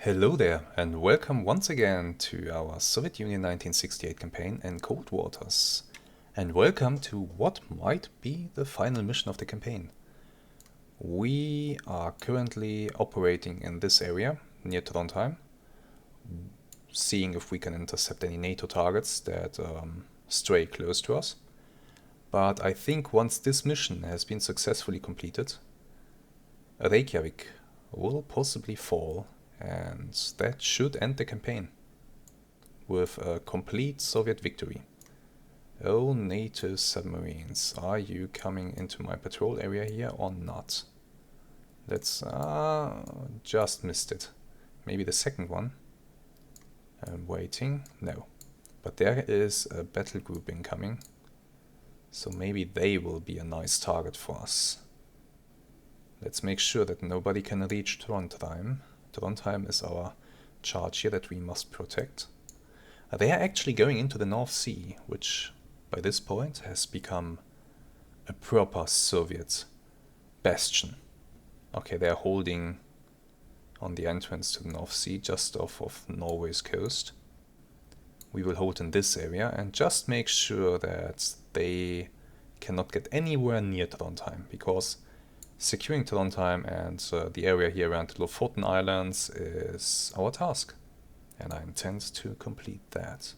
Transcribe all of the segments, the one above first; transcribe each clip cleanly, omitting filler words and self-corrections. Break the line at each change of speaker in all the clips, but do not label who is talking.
Hello there, and welcome once again to our Soviet Union 1968 campaign in Cold Waters. And welcome to what might be the final mission of the campaign. We are currently operating in this area, near Trondheim, seeing if we can intercept any NATO targets that stray close to us. But I think once this mission has been successfully completed, Reykjavik will possibly fall, and that should end the campaign with a complete Soviet victory. Oh, NATO submarines, are you coming into my patrol area here or not? Let's just missed it. Maybe the second one. I'm waiting. No. But there is a battle group incoming. So maybe they will be a nice target for us. Let's make sure that nobody can reach Trondheim. Trondheim is our charge here that we must protect. They are actually going into the North Sea, which by this point has become a proper Soviet bastion. Okay, they are holding on the entrance to the North Sea, just off of Norway's coast. We will hold in this area and just make sure that they cannot get anywhere near Trondheim, because securing Trondheim and the area here around the Lofoten Islands is our task, and I intend to complete that.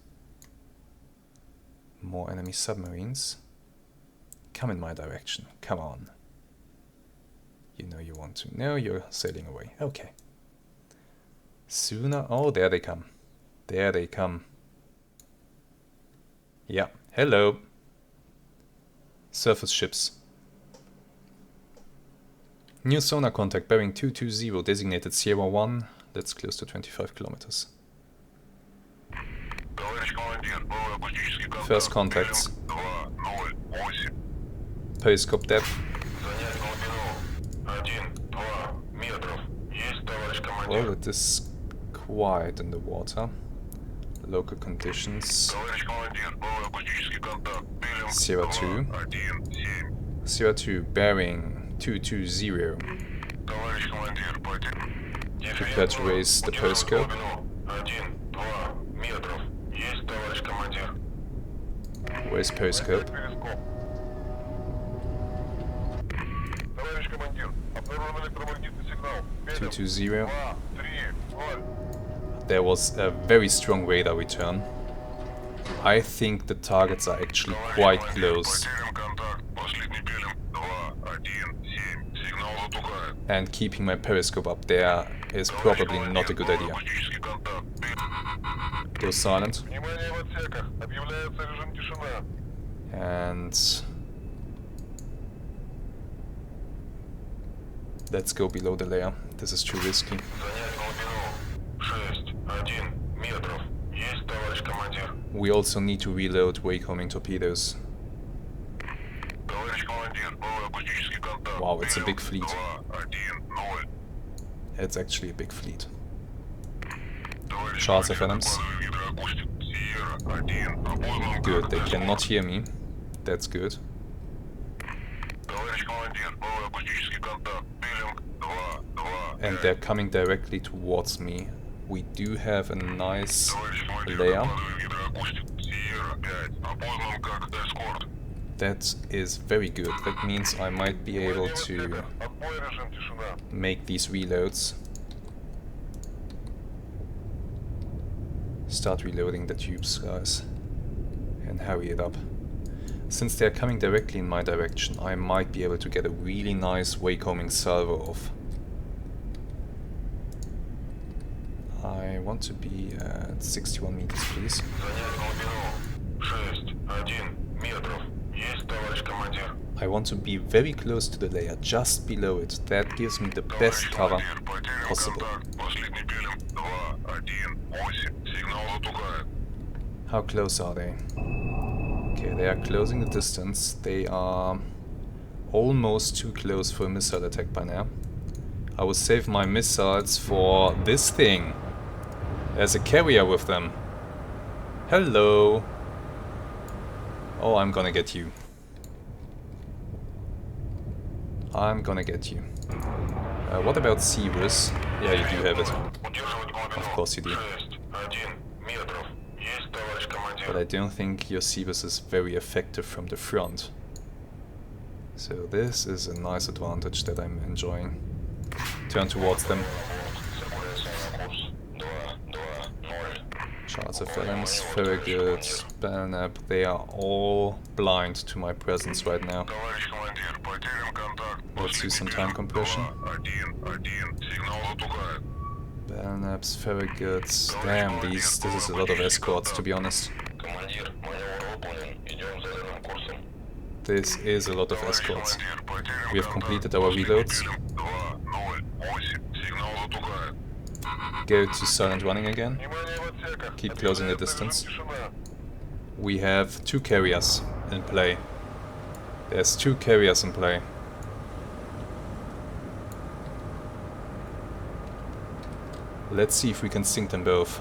More enemy submarines. Come in my direction, come on. You know you want to. No, you're sailing away. Okay. Sooner. Oh, there they come. There they come. Yeah, hello. Surface ships. New sonar contact bearing 220, designated Sierra 1. That's close to 25 kilometers. First contacts. Periscope depth. Well, it is quiet in the water. Local conditions. Sierra 2. Sierra 2 bearing 220. Prepare to raise the periscope. Where's periscope? Two two zero. There was a very strong radar return. I think the targets are actually quite close. And keeping my periscope up there is probably not a good idea. Go silent. And let's go below the layer. This is too risky. We also need to reload wake-homing torpedoes. Wow, it's a big fleet. It's actually a big fleet. Charts of Adams. Good, they cannot hear me. That's good. And they're coming directly towards me. We do have a nice layer. That is very good. That means I might be able to make these reloads. Start reloading the tubes, guys, and hurry it up. Since they're coming directly in my direction, I might be able to get a really nice wake-homing salvo off. I want to be at 61 meters, please. I want to be very close to the layer, just below it. That gives me the best cover possible. How close are they? Okay, they are closing the distance. They are almost too close for a missile attack by now. I will save my missiles for this thing. There's a carrier with them. Hello. Oh, I'm gonna get you. I'm gonna get you. What about Seabus? Yeah, you do have it. Of course you do. But I don't think your Seabus is very effective from the front. So this is a nice advantage that I'm enjoying. Turn towards them. Charles of Adams, very good. Belknap, they are all blind to my presence right now. Let's use some time compression. Belknap's very good. Damn, this is a lot of escorts, to be honest. This is a lot of escorts. We have completed our reloads. Go to silent running again. Keep closing the distance. We have 2 carriers in play. There's 2 carriers in play. Let's see if we can sink them both.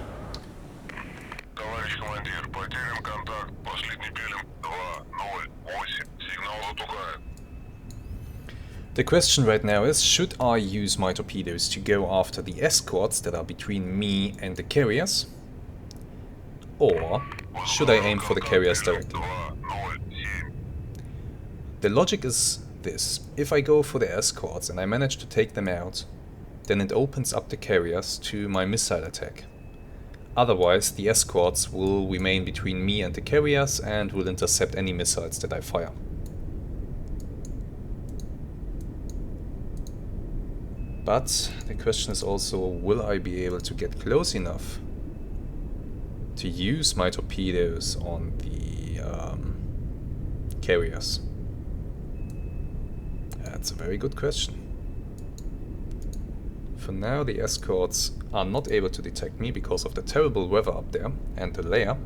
The question right now is, should I use my torpedoes to go after the escorts that are between me and the carriers? Or should I aim for the carriers directly? The logic is this: if I go for the escorts and I manage to take them out, then it opens up the carriers to my missile attack. Otherwise, the escorts will remain between me and the carriers and will intercept any missiles that I fire. But the question is also, will I be able to get close enough to use my torpedoes on the carriers? That's a very good question. For now, the escorts are not able to detect me because of the terrible weather up there and the layer.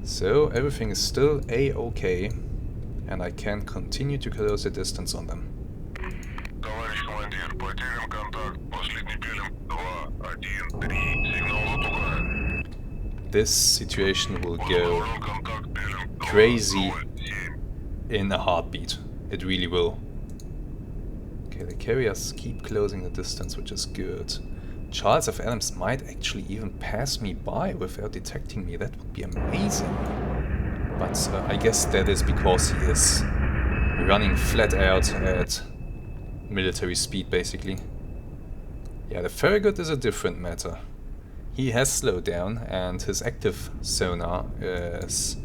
So everything is still A-OK, and I can continue to close the distance on them. This situation will go crazy in a heartbeat. It really will. Okay, the carriers keep closing the distance, which is good. Charles of Adams might actually even pass me by without detecting me. That would be amazing. But I guess that is because he is running flat out at military speed, basically. Yeah, the Farragut is a different matter. He has slowed down and his active sonar is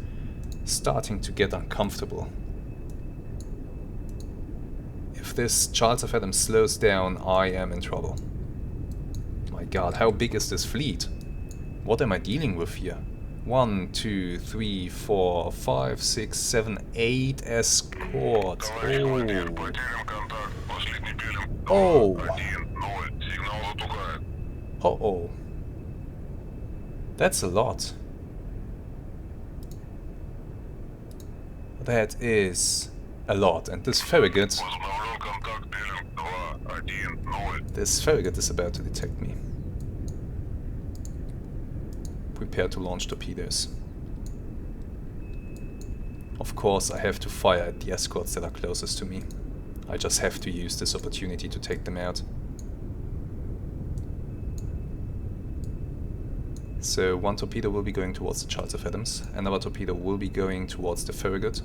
starting to get uncomfortable. If this Charles of Adams slows down, I am in trouble. My god, how big is this fleet? What am I dealing with here? 1, 2, 3, 4, 5, 6, 7, 8 escorts. Oh. Oh. That's a lot. That is a lot, and this Farragut is about to detect me. Prepare to launch torpedoes. Of course, I have to fire at the escorts that are closest to me. I just have to use this opportunity to take them out. So one torpedo will be going towards the Charles of Adams, another torpedo will be going towards the Farragut.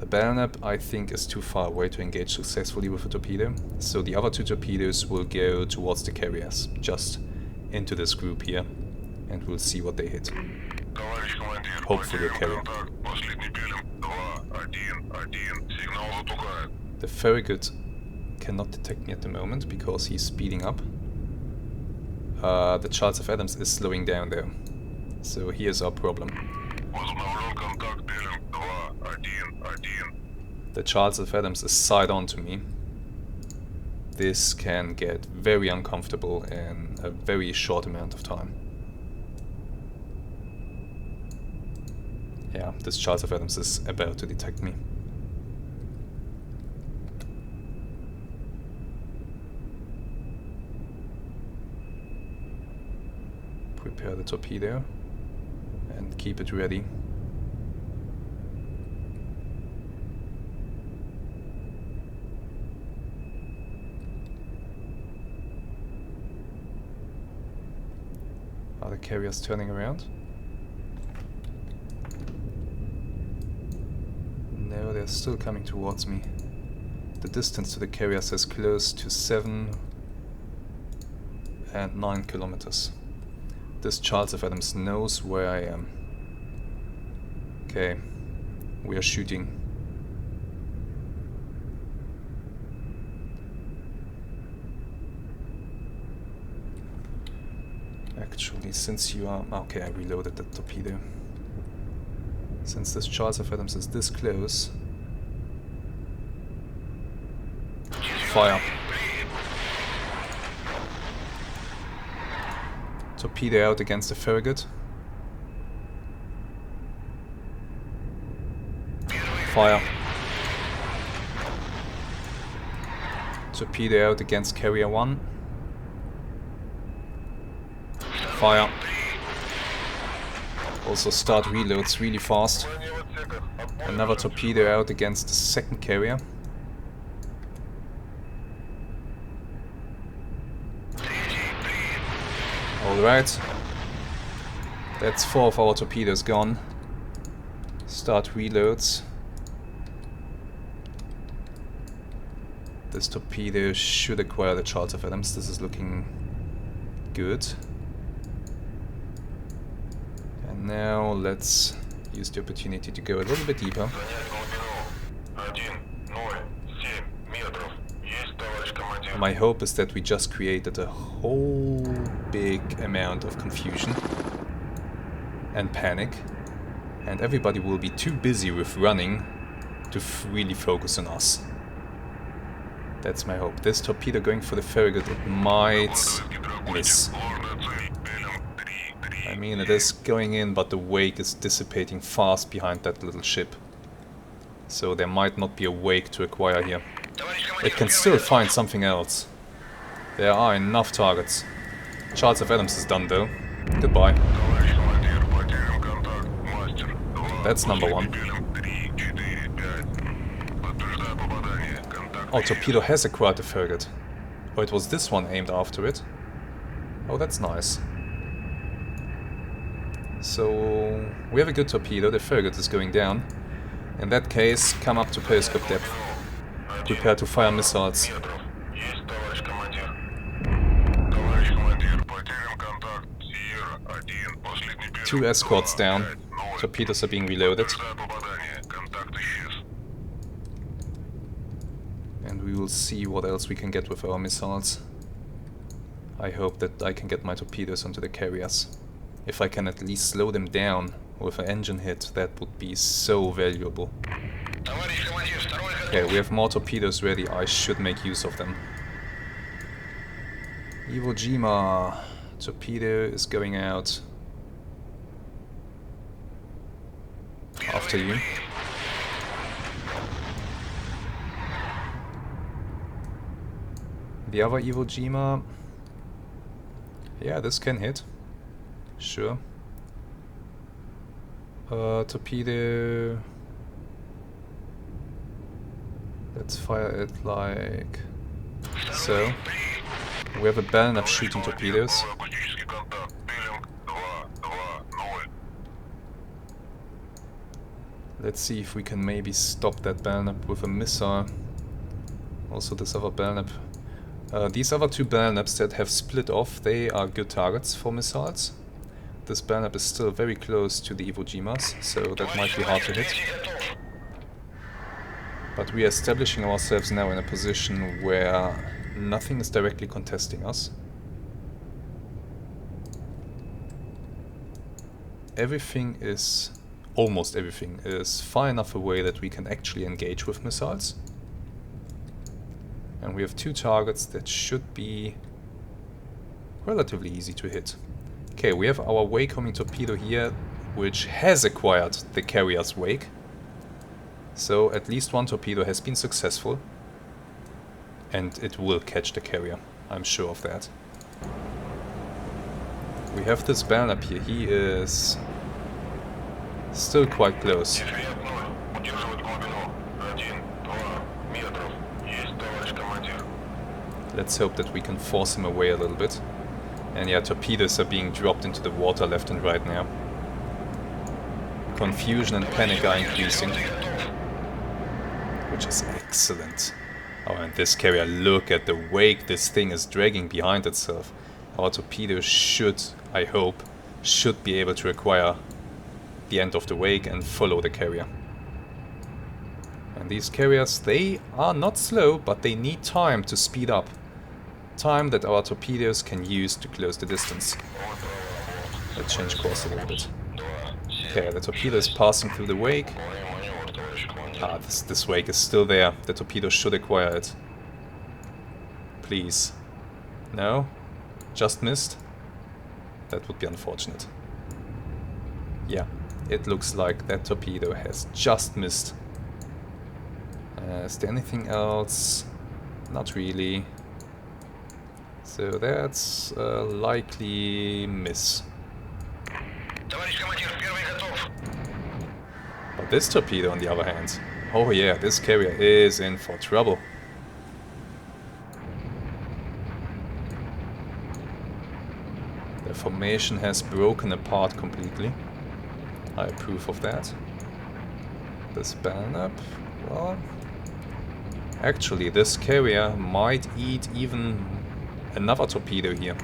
The Belknap, I think, is too far away to engage successfully with a torpedo, so the other 2 torpedoes will go towards the carriers, just into this group here, and we'll see what they hit. Hopefully a carrier. The Farragut cannot detect me at the moment because he's speeding up. The Charles of Adams is slowing down there, so here's our problem. The Charles of Adams is side on to me. This can get very uncomfortable in a very short amount of time. Yeah, this Charles of Adams is about to detect me. Prepare the torpedo and keep it ready. Are the carriers turning around? No, they're still coming towards me. The distance to the carriers is close to 7 and 9 kilometers. This Charles F. Adams knows where I am. Okay, we are shooting. Actually, since you are... Okay, I reloaded the torpedo. Since this Charles F. Adams is this close... Fire. Torpedo out against the frigate. Fire. Torpedo out against Carrier 1. Fire. Also start reloads really fast. Another torpedo out against the second carrier. Alright. That's 4 of our torpedoes gone. Start reloads. This torpedo should acquire the Charles F. Adams. This is looking good. And now let's use the opportunity to go a little bit deeper. My hope is that we just created a whole big amount of confusion and panic, and everybody will be too busy with running to really focus on us. That's my hope. This torpedo going for the frigate, it might miss. I mean, it is going in, but the wake is dissipating fast behind that little ship. So there might not be a wake to acquire here. It can still find something else. There are enough targets. Charles F. Adams is done though. Goodbye. That's number 1. Oh, torpedo has acquired the frigate. Oh, it was this one aimed after it. Oh, that's nice. So, we have a good torpedo. The frigate is going down. In that case, come up to periscope depth. Prepare to fire missiles. 2 escorts down. Torpedoes are being reloaded. And we will see what else we can get with our missiles. I hope that I can get my torpedoes onto the carriers. If I can at least slow them down with an engine hit, that would be so valuable. Okay, we have more torpedoes ready. I should make use of them. Iwo Jima. Torpedo is going out. After you. The other Iwo Jima. Yeah, this can hit. Sure. Torpedo. Let's fire it like so. We have a Belknap shooting torpedoes. Let's see if we can maybe stop that Belknap with a missile. Also this other Belknap. These other 2 Belknaps that have split off, they are good targets for missiles. This Belknap is still very close to the Iwo Jimas, so that might be hard to hit. But we are establishing ourselves now in a position where nothing is directly contesting us. Everything is, almost everything, is far enough away that we can actually engage with missiles. And we have 2 targets that should be relatively easy to hit. Okay, we have our wake-homing torpedo here, which has acquired the carrier's wake. So at least 1 torpedo has been successful. And it will catch the carrier, I'm sure of that. We have this Belknap here, he is still quite close. Let's hope that we can force him away a little bit. And yeah, torpedoes are being dropped into the water left and right now. Confusion and panic are increasing, which is excellent. Oh, and this carrier, look at the wake this thing is dragging behind itself. Our torpedo should, I hope, should be able to acquire the end of the wake and follow the carrier. And these carriers, they are not slow, but they need time to speed up. Time that our torpedoes can use to close the distance. Let's change course a little bit. Okay, the torpedo is passing through the wake. Ah, this wake is still there. The torpedo should acquire it. Please. No? Just missed? That would be unfortunate. Yeah, it looks like that torpedo has just missed. Is there anything else? Not really. So that's a likely miss. But this torpedo, on the other hand, oh yeah, this carrier is in for trouble. The formation has broken apart completely. I approve of that. This Belknap, well, actually this carrier might eat even another torpedo here.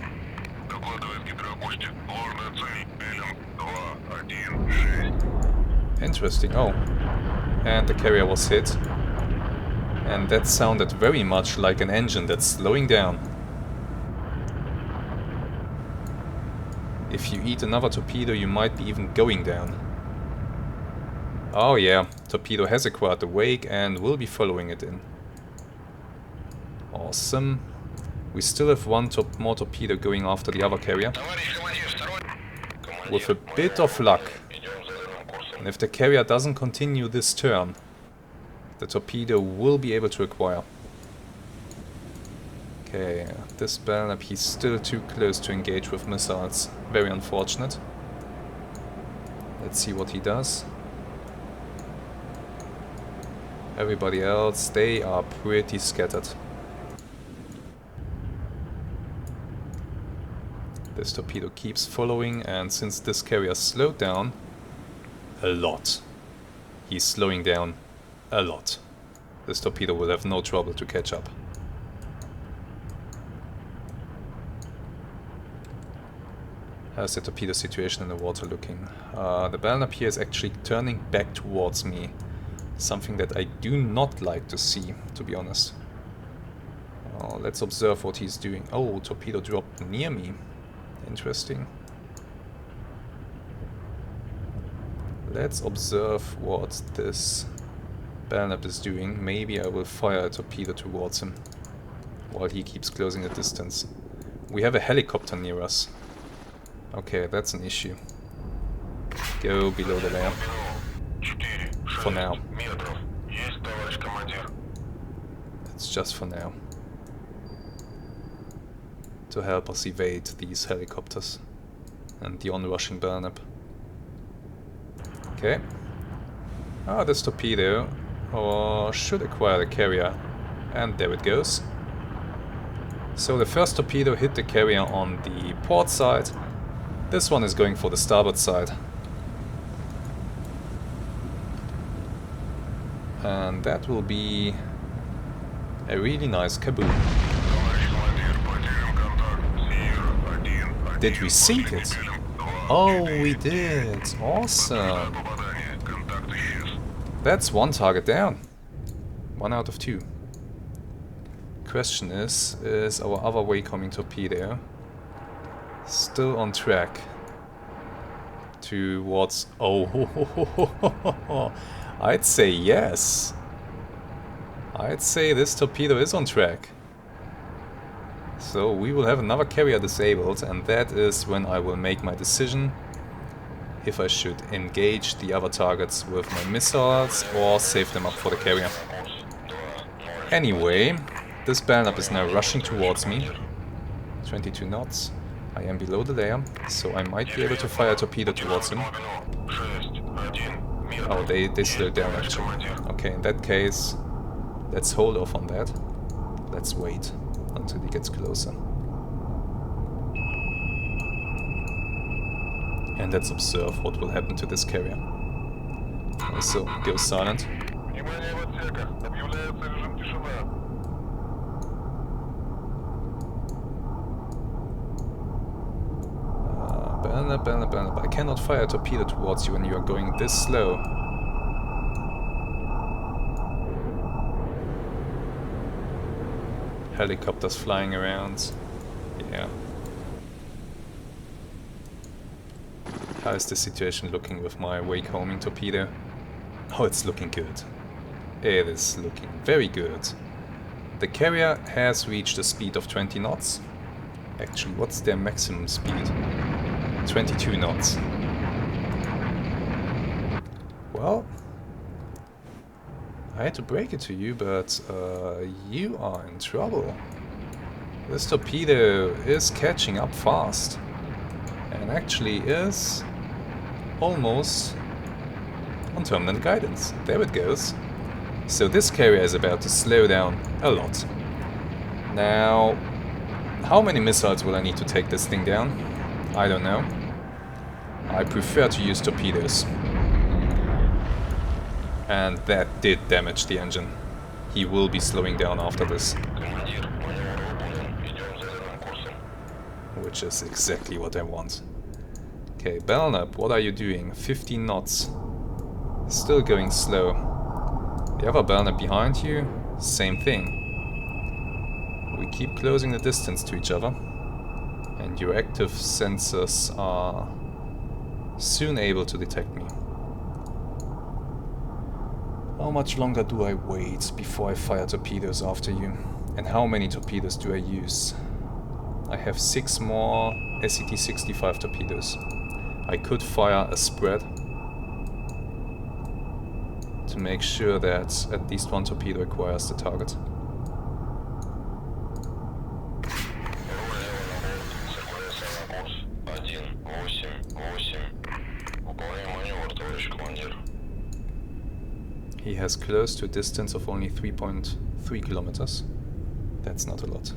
Interesting, oh. And the carrier was hit. And that sounded very much like an engine that's slowing down. If you eat another torpedo, you might be even going down. Oh yeah, torpedo has acquired the wake and will be following it in. Awesome. We still have one more torpedo going after the other carrier. With a bit of luck. And if the carrier doesn't continue this turn, the torpedo will be able to acquire. Okay, this Belknap, he's still too close to engage with missiles. Very unfortunate. Let's see what he does. Everybody else, they are pretty scattered. This torpedo keeps following, and since this carrier slowed down a lot, he's slowing down a lot. This torpedo will have no trouble to catch up. How's the torpedo situation in the water looking? The Belknap here is actually turning back towards me. Something that I do not like to see, to be honest. Let's observe what he's doing. Oh, torpedo dropped near me. Interesting. Let's observe what this Belknap is doing. Maybe I will fire a torpedo towards him while he keeps closing the distance. We have a helicopter near us. Okay, that's an issue. Go below the layer. For now. It's just for now. To help us evade these helicopters and the onrushing Belknap. Okay. Ah, this torpedo should acquire the carrier, and there it goes. So the first torpedo hit the carrier on the port side. This one is going for the starboard side. And that will be a really nice kaboom. Did we sink it? Oh, we did. Awesome. That's one target down. 1 out of 2. Question is our other way-coming torpedo still on track towards... Oh, I'd say yes. I'd say this torpedo is on track. So we will have another carrier disabled, and that is when I will make my decision if I should engage the other targets with my missiles or save them up for the carrier. Anyway, this Belknap is now rushing towards me. 22 knots. I am below the layer, so I might be able to fire a torpedo towards him. Oh, they slowed down actually. Okay, in that case, let's hold off on that. Let's wait until he gets closer. And let's observe what will happen to this carrier. So, go silent.
Внимание в отсеках. Объявляется режим тишина.
Bernard, I cannot fire a torpedo towards you when you are going this slow. Helicopters flying around. Yeah. How is the situation looking with my wake-homing torpedo? Oh, it's looking good. It is looking very good. The carrier has reached a speed of 20 knots. Actually, what's their maximum speed? 22 knots. Well, I hate to break it to you, but you are in trouble. This torpedo is catching up fast. And actually is almost on terminal guidance. There it goes. So this carrier is about to slow down a lot. Now, how many missiles will I need to take this thing down? I don't know. I prefer to use torpedoes. And that did damage the engine. He will be slowing down after this. Which is exactly what I want. Okay, Belknap, what are you doing? 15 knots. Still going slow. The other Belknap behind you, same thing. We keep closing the distance to each other. And your active sensors are soon able to detect me. How much longer do I wait before I fire torpedoes after you? And how many torpedoes do I use? I have 6 more SCT-65 torpedoes. I could fire a spread to make sure that at least one torpedo acquires the target. He has close to a distance of only 3.3 kilometers. That's not a lot.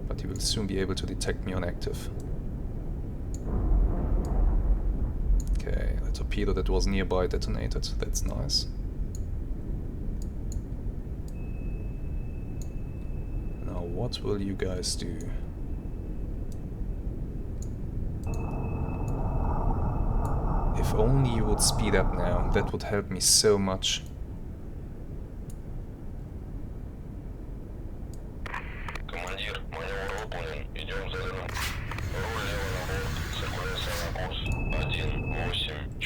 But he will soon be able to detect me on active. Okay, a torpedo that was nearby detonated. That's nice. Now what will you guys do? If only you would speed up now, that would help me so much.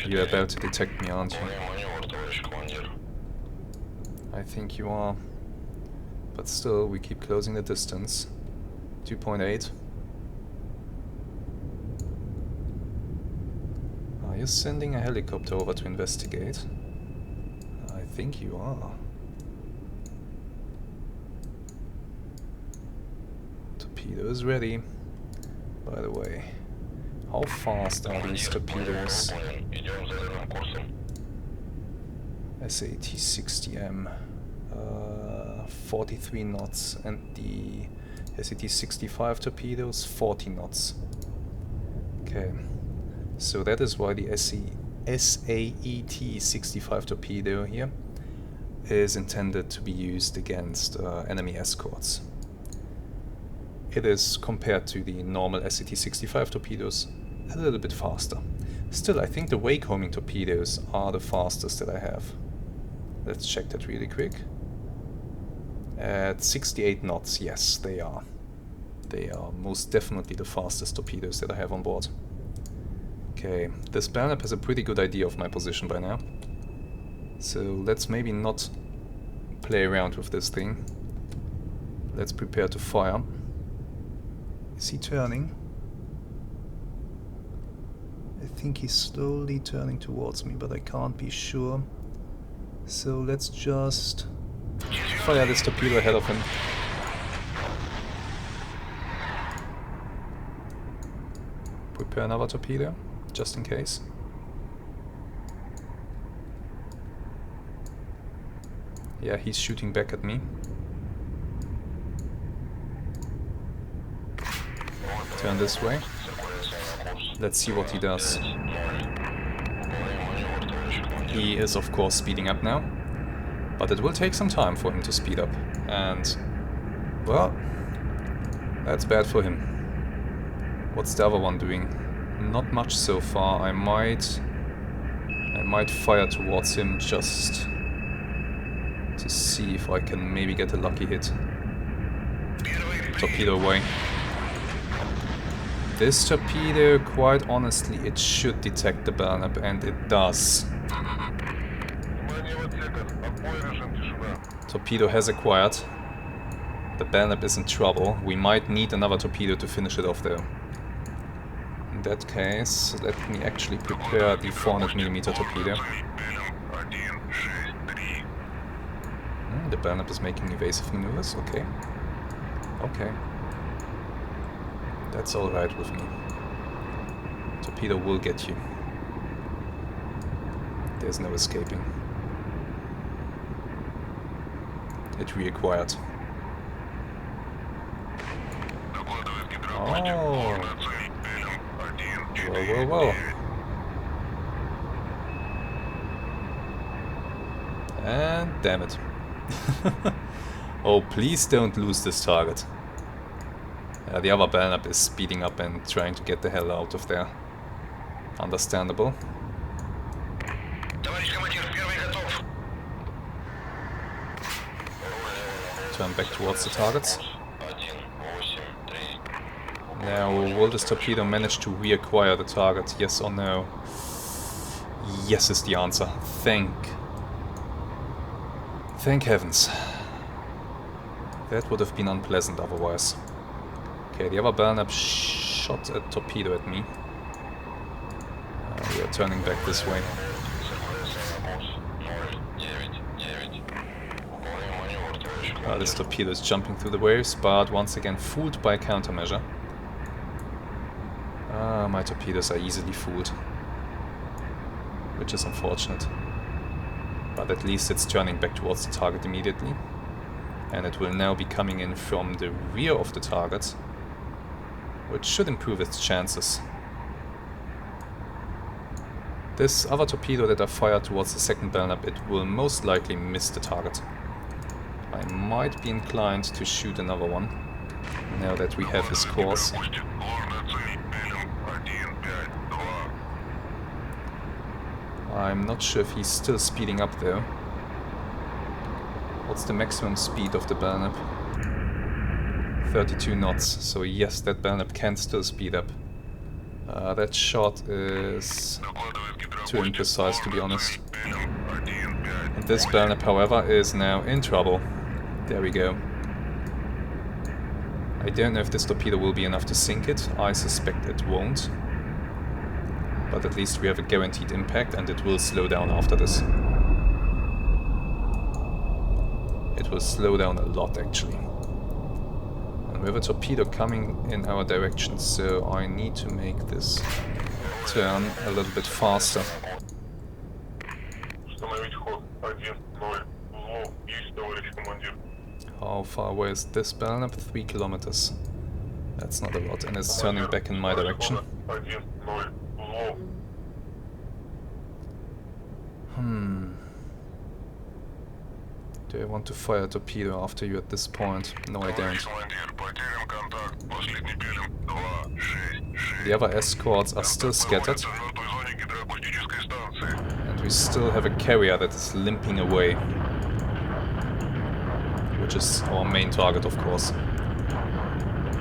You're about to detect me, aren't you? I think you are. But still, we keep closing the distance. 2.8. Are you sending a helicopter over to investigate? I think you are. Torpedo is ready. By the way, how fast are these torpedoes? SAT-60M, 43 knots, and the SAT-65 torpedoes 40 knots. Okay. So that is why the SAET-65 torpedo here is intended to be used against enemy escorts. It is, compared to the normal SAT-65 torpedoes, a little bit faster. Still, I think the wake-homing torpedoes are the fastest that I have. Let's check that really quick. At 68 knots, yes, they are. They are most definitely the fastest torpedoes that I have on board. Okay, this Belknap has a pretty good idea of my position by now. So let's maybe not play around with this thing. Let's prepare to fire. Is he turning? I think he's slowly turning towards me, but I can't be sure. So let's just fire this torpedo ahead of him. Prepare another torpedo, just in case. Yeah, he's shooting back at me. Turn this way. Let's see what he does. He is of course speeding up now, but it will take some time for him to speed up, and well, that's bad for him. What's the other one doing? Not much so far. I might fire towards him just to see if I can maybe get a lucky hit. Torpedo away. This torpedo, quite honestly, it should detect the Belknap, and it does. Torpedo has acquired. The Belknap is in trouble. We might need another torpedo to finish it off though. In that case, let me actually prepare the 400mm torpedo. The Belknap is making evasive maneuvers, okay. Okay. That's alright with me. Torpedo will get you. There's no escaping. It reacquired. Oh! Whoa, whoa, whoa. And damn it. Oh, please don't lose this target. The other Belknap is speeding up and trying to get the hell out of there. Understandable. Turn back towards the targets. Now, will this torpedo manage to reacquire the target? Yes or no? Yes is the answer. Thank heavens. That would have been unpleasant otherwise. Okay, the other Belknap shot a torpedo at me. We are turning back this way. This torpedo is jumping through the waves, but once again fooled by countermeasure. My torpedoes are easily fooled, which is unfortunate. But at least it's turning back towards the target immediately. And it will now be coming in from the rear of the target, which should improve its chances. This other torpedo that I fired towards the second Belknap, it will most likely miss the target. I might be inclined to shoot another one, now that we have his course. I'm not sure if he's still speeding up though. What's the maximum speed of the Belknap? 32 knots, so yes, that Belknap can still speed up. That shot is too imprecise, to be honest. And this Belknap, however, is now in trouble. There we go. I don't know if this torpedo will be enough to sink it. I suspect it won't. But at least we have a guaranteed impact, and it will slow down after this. It will slow down a lot, actually. And we have a torpedo coming in our direction, so I need to make this turn a little bit faster. How far away is this Belknap? 3 kilometers. That's not a lot, and it's turning back in my direction. Do I want to fire a torpedo after you at this point? No, I don't. The other escorts are still scattered. And we still have a carrier that is limping away. Which is our main target, of course.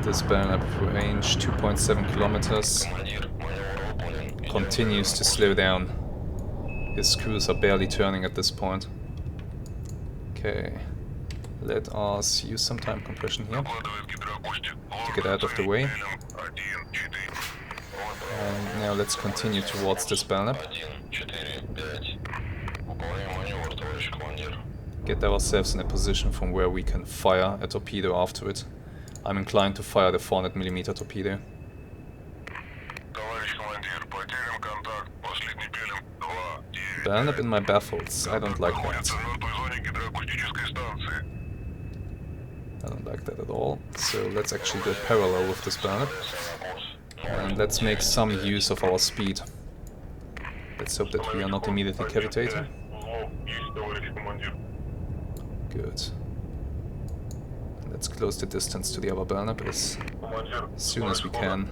This Belknap range 2.7 kilometers. Continues to slow down. His screws are barely turning at this point. Okay, let us use some time compression here to get out of the way. And now let's continue towards this Belknap. Get ourselves in a position from where we can fire a torpedo after it. I'm inclined to fire the 400mm torpedo. Belknap in my baffles. I don't like that. I don't like that at all. So let's actually go parallel with this Belknap. And let's make some use of our speed. Let's hope that we are not immediately cavitating. Good. Let's close the distance to the other Belknap as soon as we can.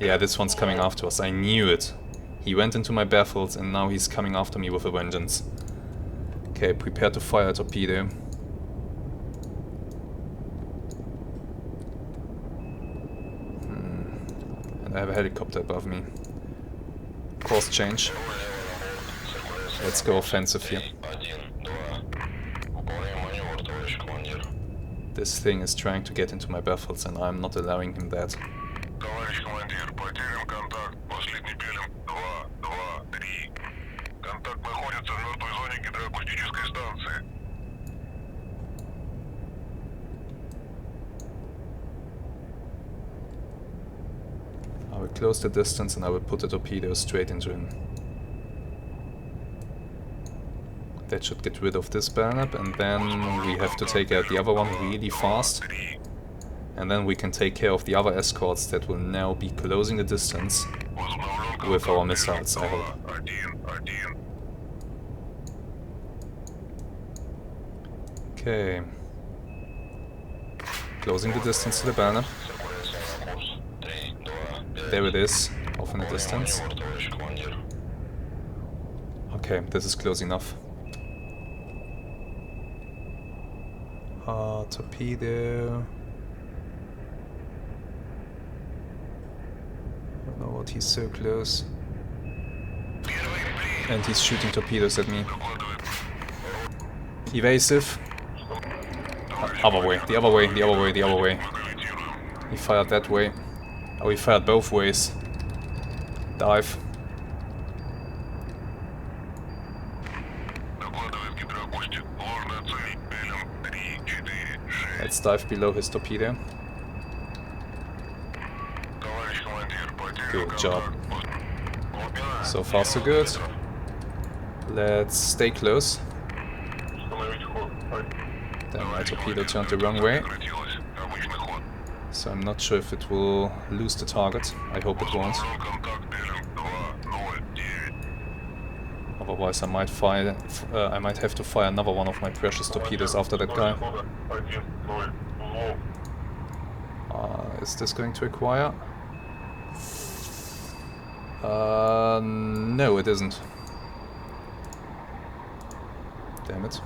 Yeah, this one's coming after us. I knew it. He went into my baffles and now he's coming after me with a vengeance. Okay, prepare to fire a torpedo. And I have a helicopter above me. Course change. Let's go offensive here. This thing is trying to get into my baffles and I'm not allowing him that. I will close the distance and I will put the torpedo straight into him. That should get rid of this Belknap, and then we have to take out the other one really fast. And then we can take care of the other escorts that will now be closing the distance with our missiles, I hope. Okay. Closing the distance to the Belknap. There it is, off in the distance. Okay, this is close enough. Torpedo. I don't know what, he's so close. And he's shooting torpedoes at me. Evasive. Other way, the other way, the other way, the other way. He fired that way. Oh, he fired both ways. Dive. Let's dive below his torpedo. Good job. So far so good. Let's stay close. Then my torpedo turned the wrong way. So I'm not sure if it will lose the target. I hope it won't. Otherwise I might fire. I might have to fire another one of my precious torpedoes after that guy. Is this going to acquire? No, it isn't. Damn it.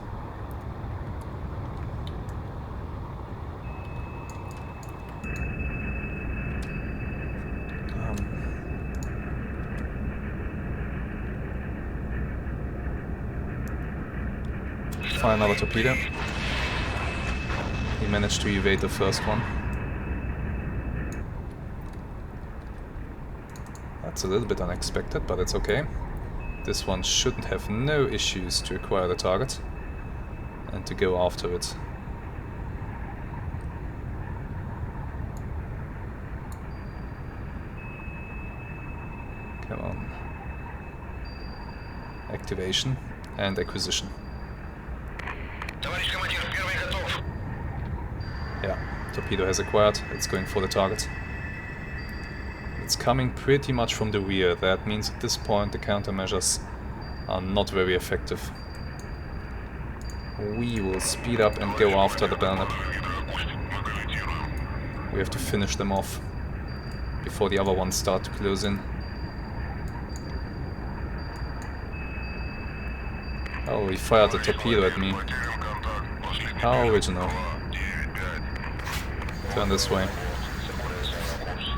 Fire another torpedo. He managed to evade the first one. That's a little bit unexpected, but it's okay. This one shouldn't have no issues to acquire the target and to go after it. Come on. Activation and acquisition. Yeah, torpedo has acquired, it's going for the target. It's coming pretty much from the rear, that means at this point the countermeasures are not very effective. We will speed up and go after the Belknap. We have to finish them off before the other ones start to close in. Oh, he fired a torpedo at me. How original. Turn this way.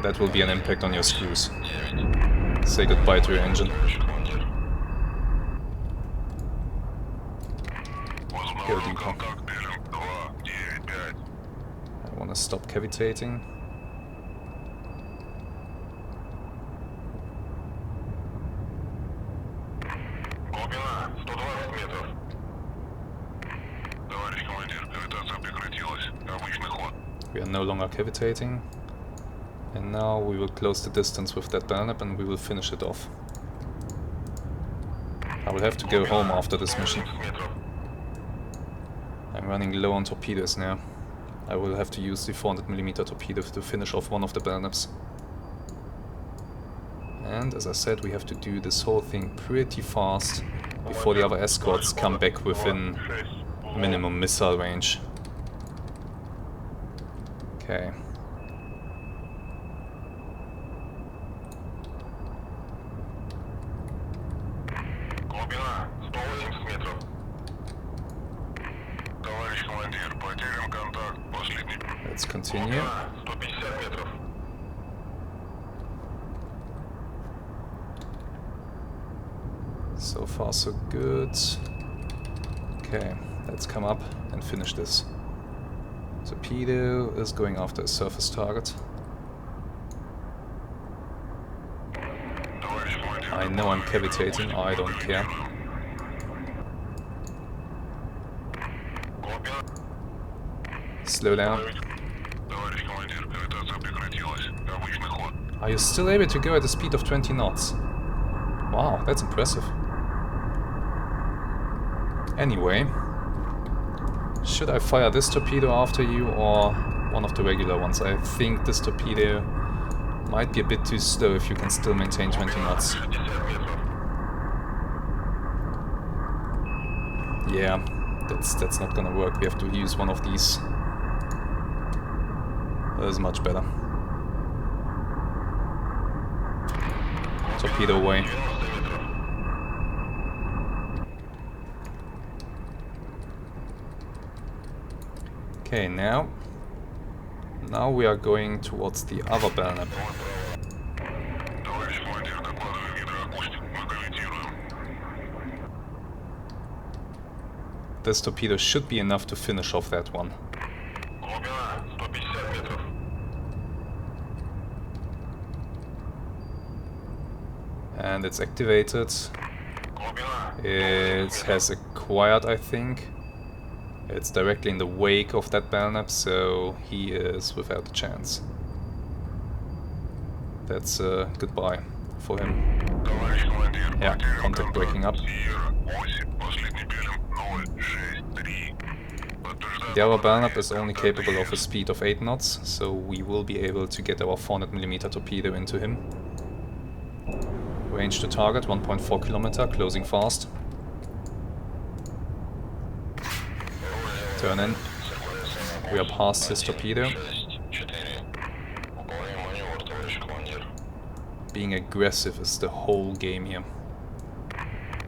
That will be an impact on your screws. Say goodbye to your engine. Go deeper. I want to stop cavitating. We are no longer cavitating. And now we will close the distance with that Belknap and we will finish it off. I will have to go home after this mission. I'm running low on torpedoes now. I will have to use the 400mm torpedo to finish off one of the Belknaps. And as I said, we have to do this whole thing pretty fast before the other escorts come back within minimum missile range. Okay.
Глубина 180 метров. Товарищ командир, потерян контакт. Последний.
Let's continue.
150 метров.
So far so good. Okay, let's come up and finish this. Torpedo is going after a surface target. I know I'm cavitating, I don't care. Slow down. Are you still able to go at a speed of 20 knots? Wow, that's impressive. Anyway, should I fire this torpedo after you or one of the regular ones? I think this torpedo might be a bit too slow if you can still maintain 20 knots. Yeah, that's not gonna work. We have to use one of these. That is much better. Torpedo away. Okay, now we are going towards the other Belknap. This torpedo should be enough to finish off that one. And it's activated. It has acquired, I think. It's directly in the wake of that Belknap, so he is without a chance. That's goodbye for him. Yeah, contact breaking up. The other Belknap is only capable of a speed of 8 knots, so we will be able to get our 400mm torpedo into him. Range to target 1.4 km, closing fast. Turn in. We are past his torpedo. Being aggressive is the whole game here.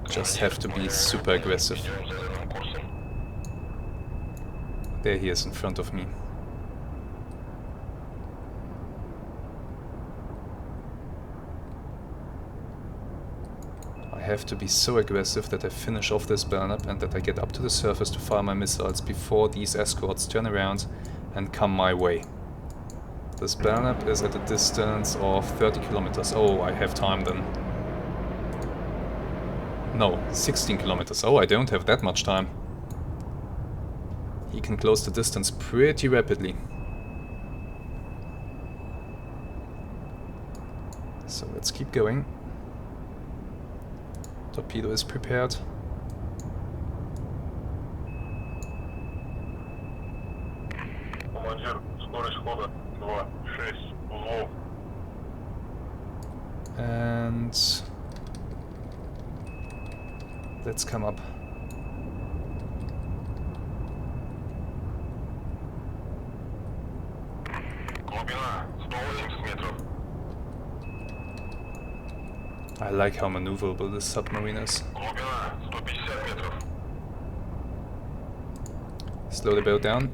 Just have to be super aggressive. There he is in front of me. I have to be so aggressive that I finish off this Belknap and that I get up to the surface to fire my missiles before these escorts turn around and come my way. This Belknap is at a distance of 30 kilometers. Oh, I have time then. No, 16 kilometers. Oh, I don't have that much time. He can close the distance pretty rapidly. So let's keep going. Torpedo is prepared. And let's come up. I like how maneuverable this submarine is. Slow the boat down.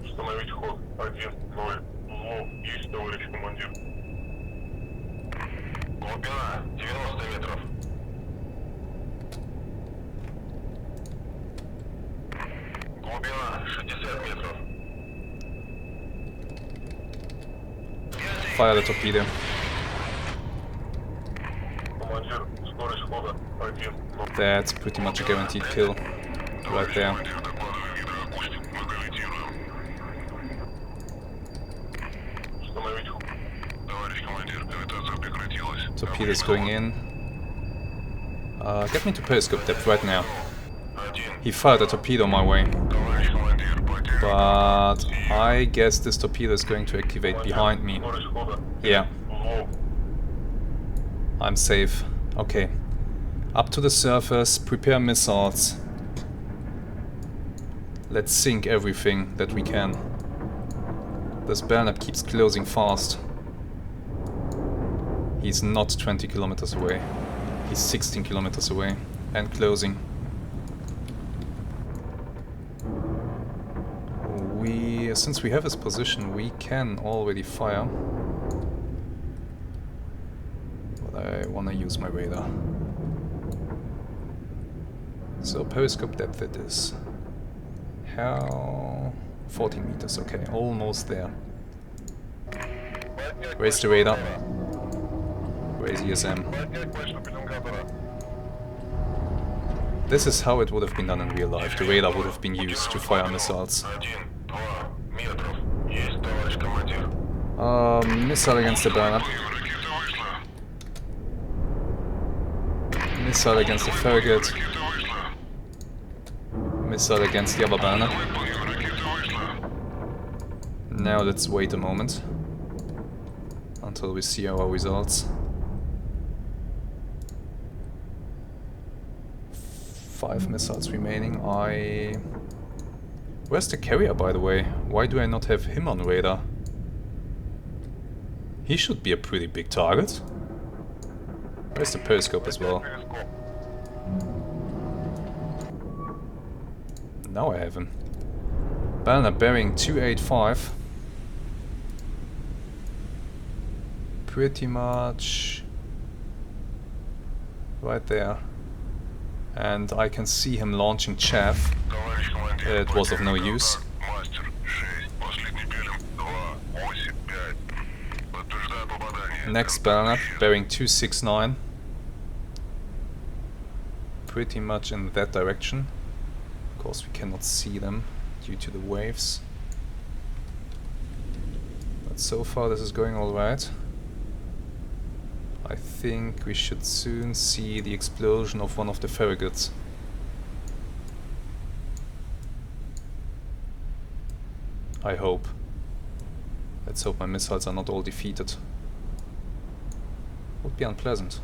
Fire the torpedo. That's pretty much a guaranteed kill right there. Torpedoes going in. Get me to periscope depth right now. He fired a torpedo my way. But I guess this torpedo is going to activate behind me. Yeah. I'm safe. Okay. Up to the surface, prepare missiles. Let's sink everything that we can. This Belknap keeps closing fast. He's not 20 kilometers away. He's 16 kilometers away and closing. Since we have his position, we can already fire. But I wanna use my radar. So periscope depth it is. How? 14 meters, okay, almost there. Raise the radar. Raise ESM. This is how it would have been done in real life. The radar would have been used to fire missiles. Missile against the Belknap. Missile against the frigate. Missile against the other Belknap. Now let's wait a moment until we see our results. 5 missiles remaining. Where's the carrier, by the way? Why do I not have him on radar? He should be a pretty big target. Where's the periscope as well? Now I have him. Belknap bearing 285. Pretty much right there. And I can see him launching chaff. It was of no use. Next Belknap bearing 269. Pretty much in that direction. Of course we cannot see them due to the waves. But so far this is going alright. I think we should soon see the explosion of one of the frigates. I hope. Let's hope my missiles are not all defeated. Would be unpleasant.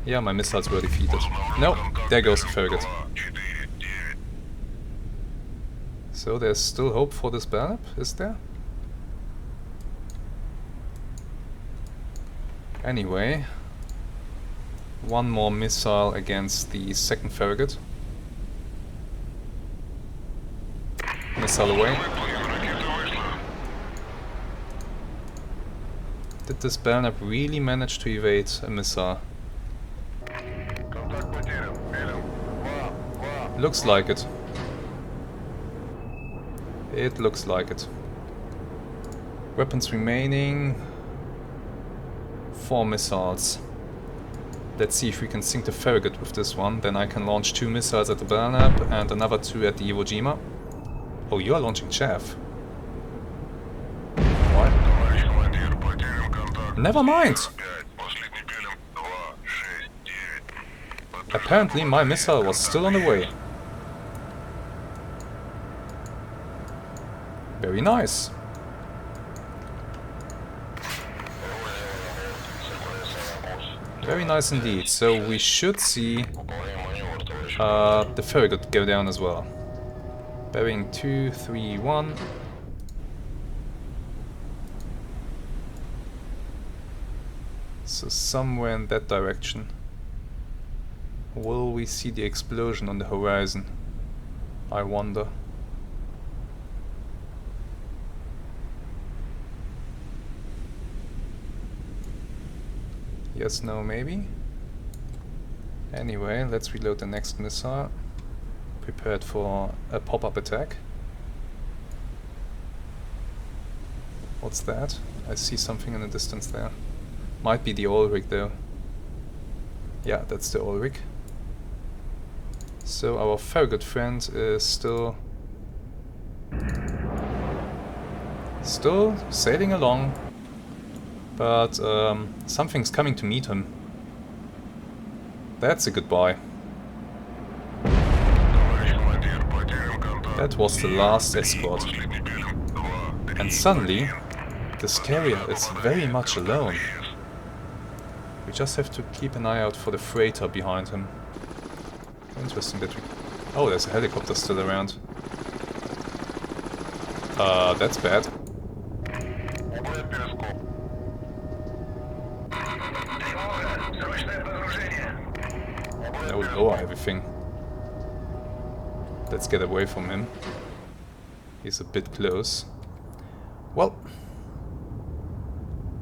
Yeah, my missiles were defeated. No, there goes the frigate. So there's still hope for this Belknap, is there? Anyway, one more missile against the second frigate. Missile away. Did this Belknap really manage to evade a missile? Looks like it. It looks like it. Weapons remaining. 4 missiles. Let's see if we can sink the frigate with this one. Then I can launch 2 missiles at the Belknap and another 2 at the Iwo Jima. Oh, you are launching chaff. What? Never mind! Apparently my missile was still on the way. Very nice. Very nice indeed. So we should see the frigate go down as well. Bearing 231. So somewhere in that direction. Will we see the explosion on the horizon? I wonder. Yes, no, maybe? Anyway, let's reload the next missile. Prepared for a pop-up attack. What's that? I see something in the distance there. Might be the oil rig though. Yeah, that's the oil rig. So our frigate friend is still sailing along. But something's coming to meet him. That's a goodbye. That was the last escort. And suddenly, this carrier is very much alone. We just have to keep an eye out for the freighter behind him. Interesting that we... Oh, there's a helicopter still around. That's bad.
Убрать перископ.
That would lower everything. Let's get away from him. He's a bit close. Well,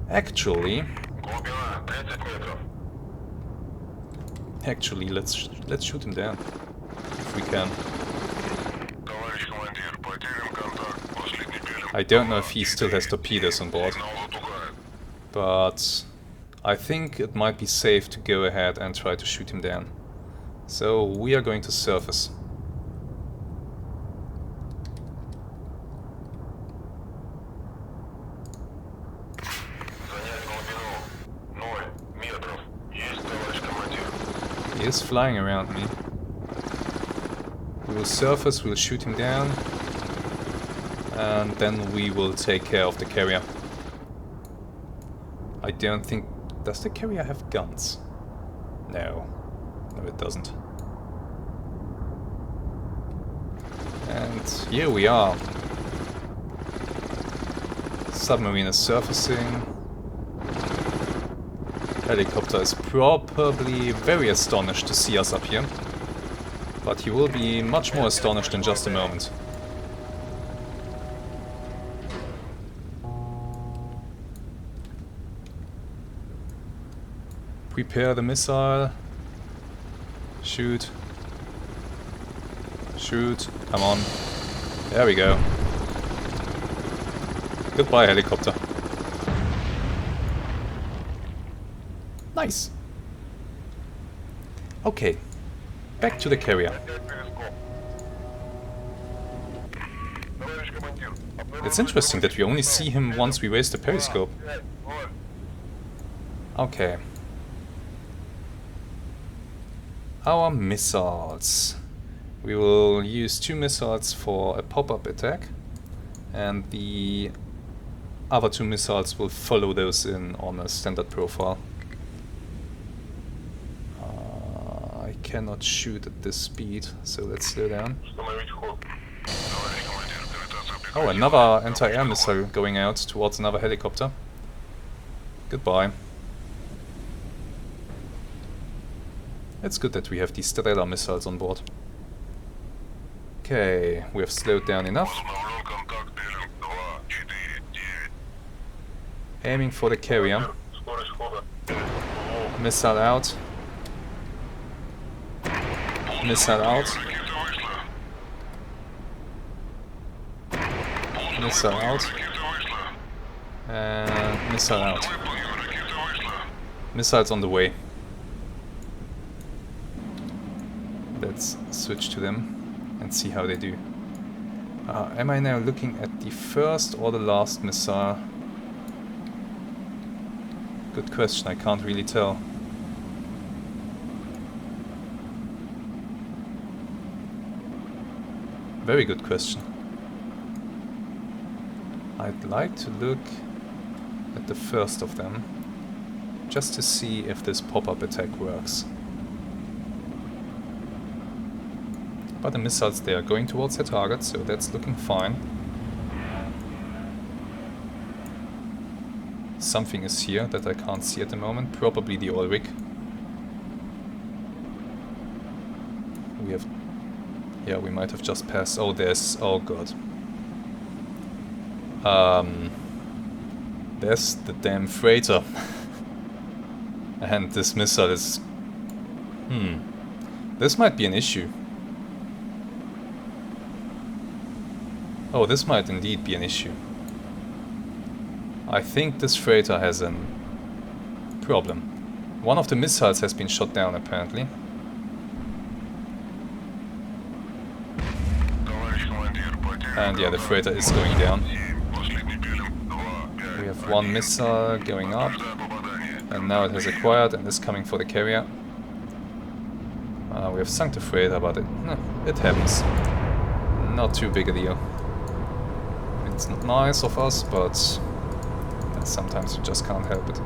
actually,
Глубина 30 метров.
let's shoot him down if we can.
Товарищ командир, потерян контакт. Последний пелен.
I don't know if he still has torpedoes on board,
Сигнал затухает.
but I think it might be safe to go ahead and try to shoot him down. So we are going to surface.
Занять глубину 0 метров. Есть, товарищ командир.
He is flying around me. We will surface, we'll shoot him down, and then we will take care of the carrier. I don't think... Does the carrier have guns? No. No, it doesn't. And here we are. Submarine is surfacing. Helicopter is probably very astonished to see us up here. But he will be much more astonished in just a moment. Prepare the missile. Shoot. Shoot. Come on. There we go. Goodbye, helicopter. Nice. Okay. Back to the carrier.
Занять перископ. Товарищ командир.
It's interesting that we only see him once we raise the periscope.
5, 0.
Okay. Our missiles. We will use 2 missiles for a pop-up attack, and the other 2 missiles will follow those in on a standard profile. I cannot shoot at this speed, so let's slow down.
Установить ход. Товарищ командир, гравитация
Oh, another anti-air missile going out towards another helicopter. Goodbye. It's good that we have these stellar missiles on board. Okay, we have slowed down enough.
Установлен контакт пелен 2, 4, 9.
Aiming for the carrier.
Скорость хода.
Missile out. Missile out.
Ракета вышла.
Missile out.
Ракета вышла.
And missile out.
Выполнен. Ракета вышла.
Missiles on the way. Let's switch to them and see how they do. Am I now looking at the first or the last missile? Good question, I can't really tell. Very good question. I'd like to look at the first of them, just to see if this pop-up attack works. But the missiles, they are going towards their target, so that's looking fine. Something is here that I can't see at the moment, probably the oil rig. We have... yeah, we might have just passed... oh, there's... oh god. There's the damn freighter. And this missile is... This might be an issue. Oh, this might indeed be an issue. I think this freighter has a problem. One of the missiles has been shot down, apparently. And yeah, the freighter is going down. We have 1 missile going up. And now it has acquired and is coming for the carrier. We have sunk the freighter, but it happens. Not too big a deal. It's not nice of us, but sometimes you just can't help it.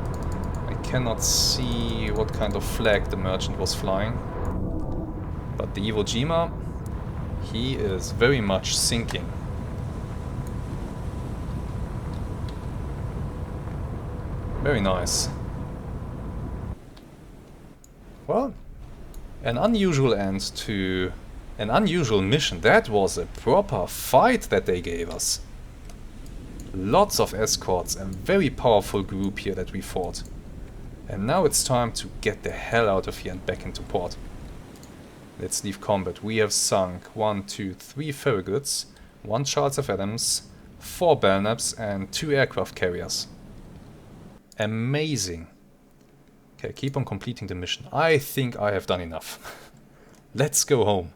I cannot see what kind of flag the merchant was flying. But the Iwo Jima, he is very much sinking. Very nice. Well, an unusual end to an unusual mission. That was a proper fight that they gave us. Lots of escorts and very powerful group here that we fought. And now it's time to get the hell out of here and back into port. Let's leave combat. We have sunk 1, 2, 3 Farragut's, 1 Charles F. Adams, 4 Belknaps and 2 aircraft carriers. Amazing. Okay, keep on completing the mission. I think I have done enough. Let's go home.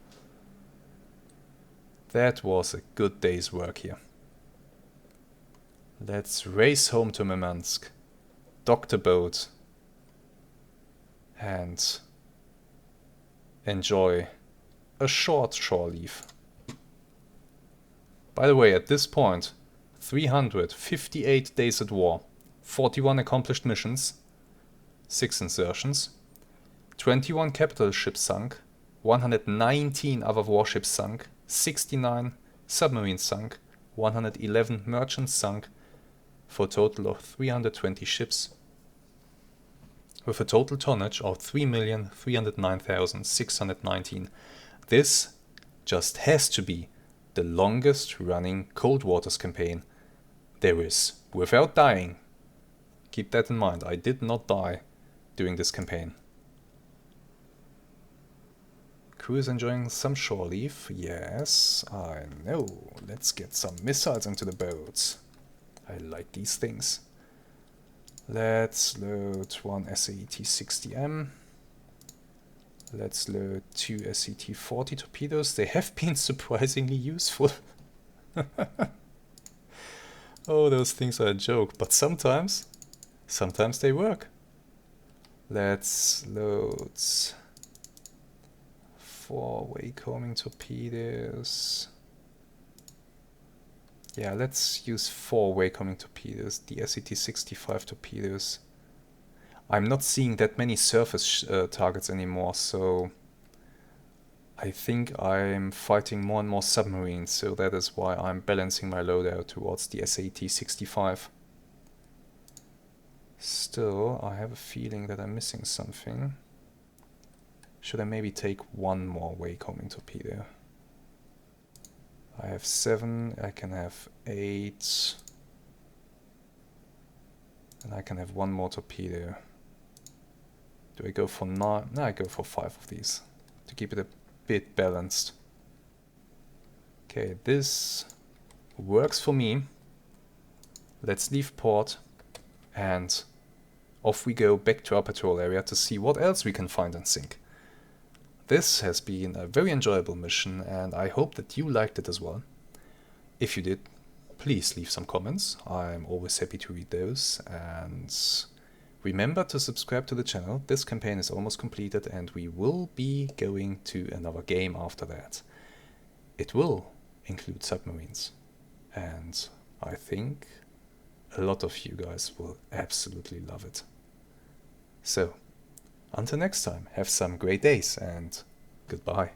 That was a good day's work here. Let's race home to Murmansk, dock the boat, and enjoy a short shore leave. By the way, at this point, 358 days at war, 41 accomplished missions, 6 insertions, 21 capital ships sunk, 119 other warships sunk, 69 submarines sunk, 111 merchants sunk, for a total of 320 ships, with a total tonnage of 3,309,619. This just has to be the longest running Cold Waters campaign there is, without dying. Keep that in mind, I did not die during this campaign. Crew is enjoying some shore leave. Yes, I know. Let's get some missiles into the boats. I like these things. Let's load 1 SAET-60M. Let's load 2 SAT-40 torpedoes. They have been surprisingly useful. Oh, those things are a joke, but sometimes they work. Let's load 4 waycoming torpedoes. Yeah, let's use 4 waycoming torpedoes, the SAT-65 torpedoes. I'm not seeing that many surface targets anymore, so I think I'm fighting more and more submarines, so that is why I'm balancing my loadout towards the SAT-65. Still, I have a feeling that I'm missing something. Should I maybe take 1 more waycoming torpedo? I have 7, I can have 8, and I can have 1 more torpedo. Do I go for 9? No, I go for 5 of these, to keep it a bit balanced. Okay, this works for me. Let's leave port, and off we go back to our patrol area to see what else we can find and sink. This has been a very enjoyable mission, and I hope that you liked it as well. If you did, please leave some comments. I'm always happy to read those, and remember to subscribe to the channel. This campaign is almost completed, and we will be going to another game after that. It will include submarines, and I think a lot of you guys will absolutely love it. So, until next time, have some great days and goodbye.